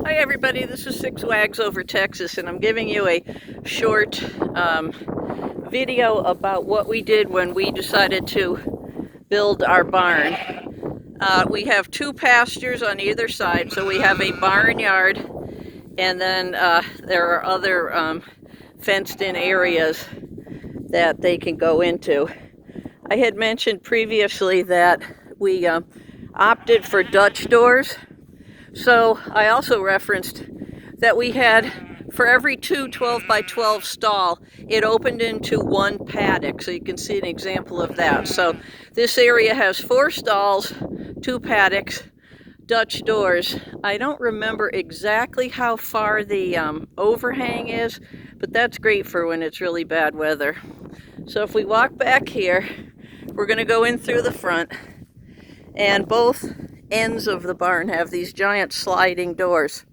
Hi everybody, this is Six Wags Over Texas, and I'm giving you a short video about what we did when we decided to build our barn. We have two pastures on either side, so we have a barnyard, and then there are other fenced-in areas that they can go into. I had mentioned previously that we opted for Dutch doors. So I also referenced that we had, for every two 12 by 12 stall, it opened into one paddock. So you can see an example of that. So this area has 4 stalls, 2 paddocks, Dutch doors. I don't remember exactly how far the overhang is, but that's great for when it's really bad weather. So if we walk back here, we're going to go in through the front, and both ends of the barn have these giant sliding doors.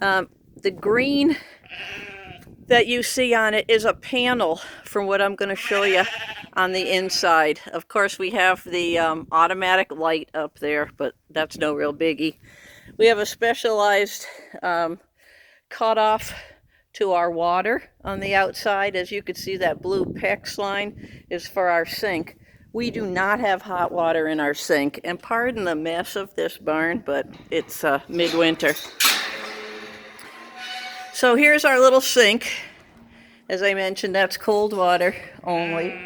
The green that you see on it is a panel from what I'm going to show you on the inside. Of course, we have the automatic light up there, but that's no real biggie. We have a specialized cutoff to our water on the outside. As you can see, that blue PEX line is for our sink. We do not have hot water in our sink, and pardon the mess of this barn, but it's midwinter. So here's our little sink. As I mentioned, that's cold water only,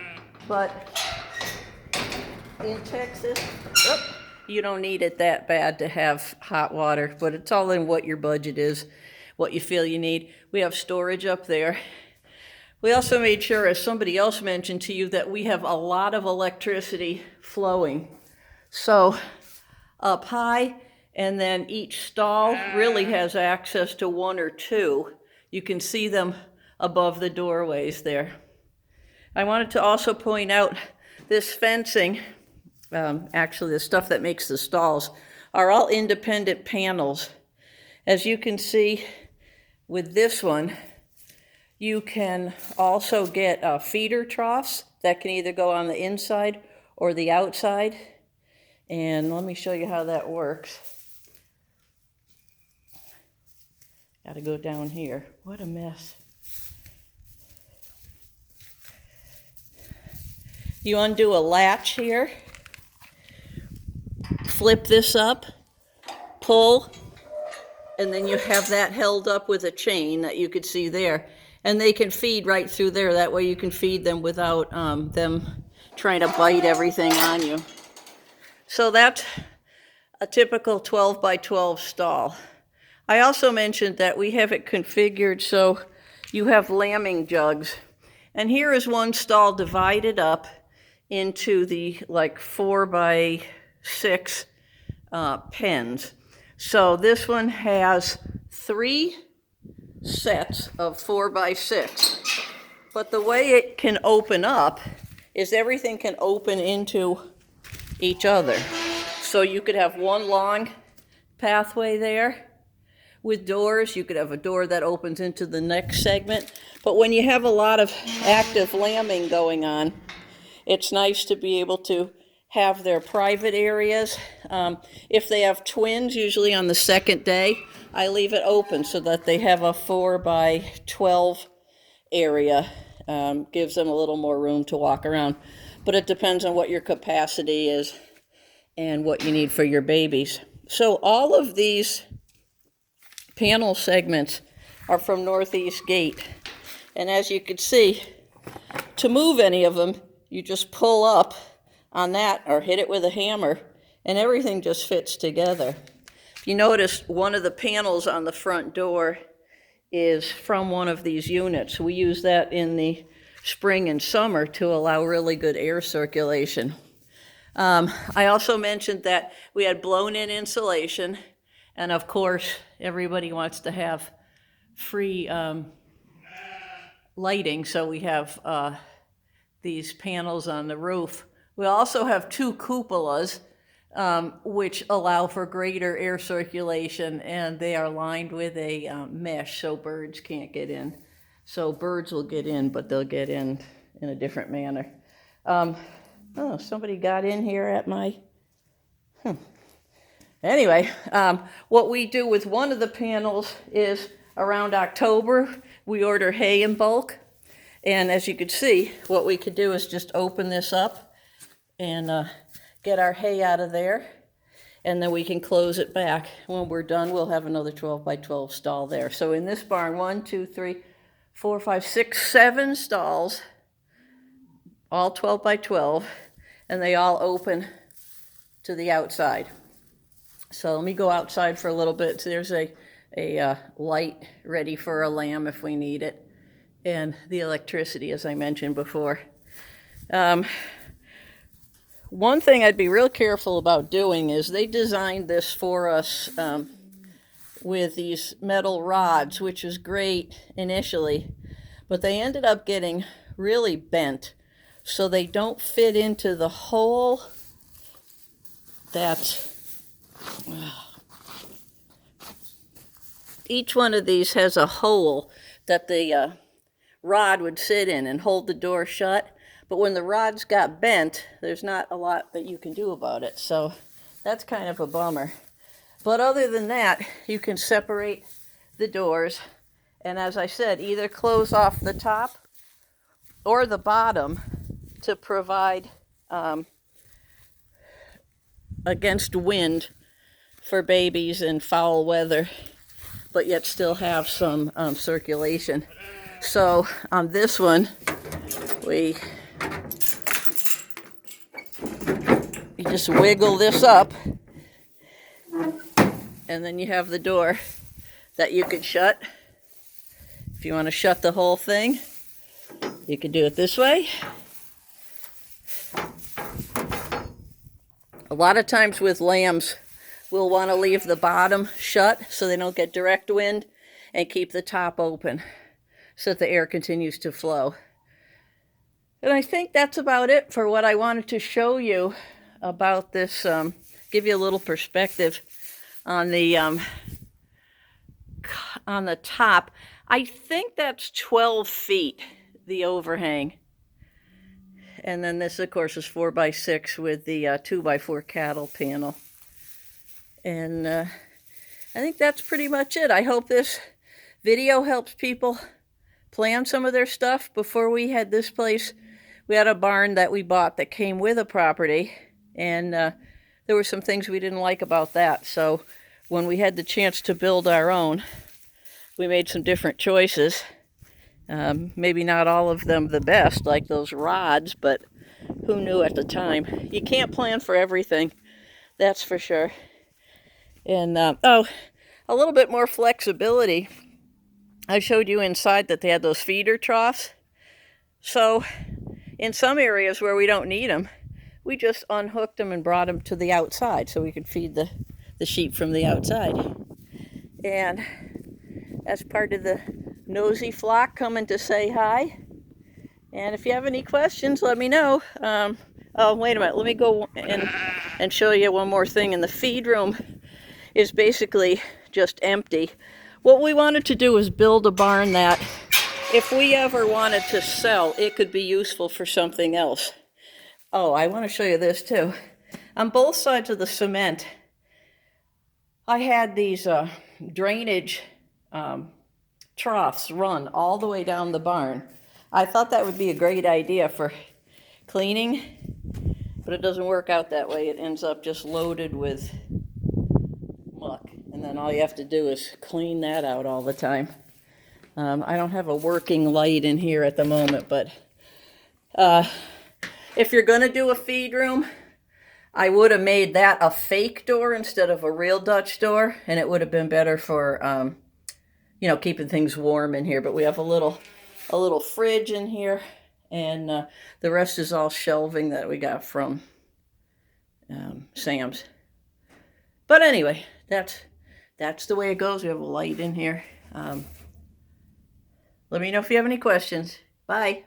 but in Texas, you don't need it that bad to have hot water, but it's all in what your budget is, what you feel you need. We have storage up there. We also made sure, as somebody else mentioned to you, that we have a lot of electricity flowing. So up high, and then each stall really has access to 1 or 2. You can see them above the doorways there. I wanted to also point out this fencing, actually the stuff that makes the stalls, are all independent panels. As you can see with this one, you can also get feeder troughs that can either go on the inside or the outside. And let me show you how that works. Got to go down here. What a mess. You undo a latch here, flip this up, pull, and then you have that held up with a chain that you could see there. And they can feed right through there. That way you can feed them without them trying to bite everything on you. So that's a typical 12 by 12 stall. I also mentioned that we have it configured so you have lambing jugs. And here is one stall divided up into the 4 by 6 pens. So this one has 3 sets of 4 by 6. But the way it can open up is everything can open into each other. So you could have one long pathway there with doors. You could have a door that opens into the next segment. But when you have a lot of active lambing going on, it's nice to be able to have their private areas. If they have twins, usually on the second day, I leave it open so that they have a 4 by 12 area. Gives them a little more room to walk around. But it depends on what your capacity is and what you need for your babies. So all of these panel segments are from Northeast Gate. And as you can see, to move any of them, you just pull up on that or hit it with a hammer, and everything just fits together. If you notice, one of the panels on the front door is from one of these units. We use that in the spring and summer to allow really good air circulation. I also mentioned that we had blown-in insulation, and of course, everybody wants to have free lighting, so we have these panels on the roof. We also have 2 cupolas, which allow for greater air circulation, and they are lined with a mesh so birds can't get in. So birds will get in, but they'll get in a different manner. Oh, somebody got in here at my... Anyway, what we do with one of the panels is around October, we order hay in bulk. And as you can see, what we could do is just open this up and get our hay out of there. And then we can close it back. When we're done, we'll have another 12 by 12 stall there. So in this barn, 1, 2, 3, 4, 5, 6, 7 stalls, all 12 by 12, and they all open to the outside. So let me go outside for a little bit. So there's a light ready for a lamb if we need it, and the electricity, as I mentioned before. One thing I'd be real careful about doing is they designed this for us with these metal rods, which is great initially, but they ended up getting really bent, so they don't fit into the hole that each one of these has a hole that the rod would sit in and hold the door shut. But when the rods got bent, there's not a lot that you can do about it. So that's kind of a bummer. But other than that, you can separate the doors. And as I said, either close off the top or the bottom to provide against wind for babies in foul weather, but yet still have some circulation. So on this one, you just wiggle this up, and then you have the door that you could shut. If you want to shut the whole thing, you can do it this way. A lot of times with lambs, we'll want to leave the bottom shut so they don't get direct wind, and keep the top open so that the air continues to flow. And I think that's about it for what I wanted to show you about this, give you a little perspective on the top. I think that's 12 feet, the overhang. And then this, of course, is 4 by 6 with the 2 by 4 cattle panel. And I think that's pretty much it. I hope this video helps people plan some of their stuff. Before we had this place, we had a barn that we bought that came with a property, and there were some things we didn't like about that. So when we had the chance to build our own, we made some different choices. Maybe not all of them the best, like those rods, but who knew at the time? You can't plan for everything, that's for sure. And a little bit more flexibility. I showed you inside that they had those feeder troughs. So in some areas where we don't need them, we just unhooked them and brought them to the outside so we could feed the sheep from the outside. And as part of the nosy flock coming to say hi. And if you have any questions, let me know. Oh, wait a minute. Let me go and show you one more thing. And the feed room is basically just empty. What we wanted to do is build a barn that if we ever wanted to sell, it could be useful for something else. Oh, I want to show you this too. On both sides of the cement, I had these drainage troughs run all the way down the barn. I thought that would be a great idea for cleaning, but it doesn't work out that way. It ends up just loaded with muck, and then all you have to do is clean that out all the time. I don't have a working light in here at the moment, but if you're going to do a feed room, I would have made that a fake door instead of a real Dutch door, and it would have been better for keeping things warm in here. But we have a little fridge in here, and the rest is all shelving that we got from Sam's. But anyway, that's the way it goes. We have a light in here. Let me know if you have any questions. Bye.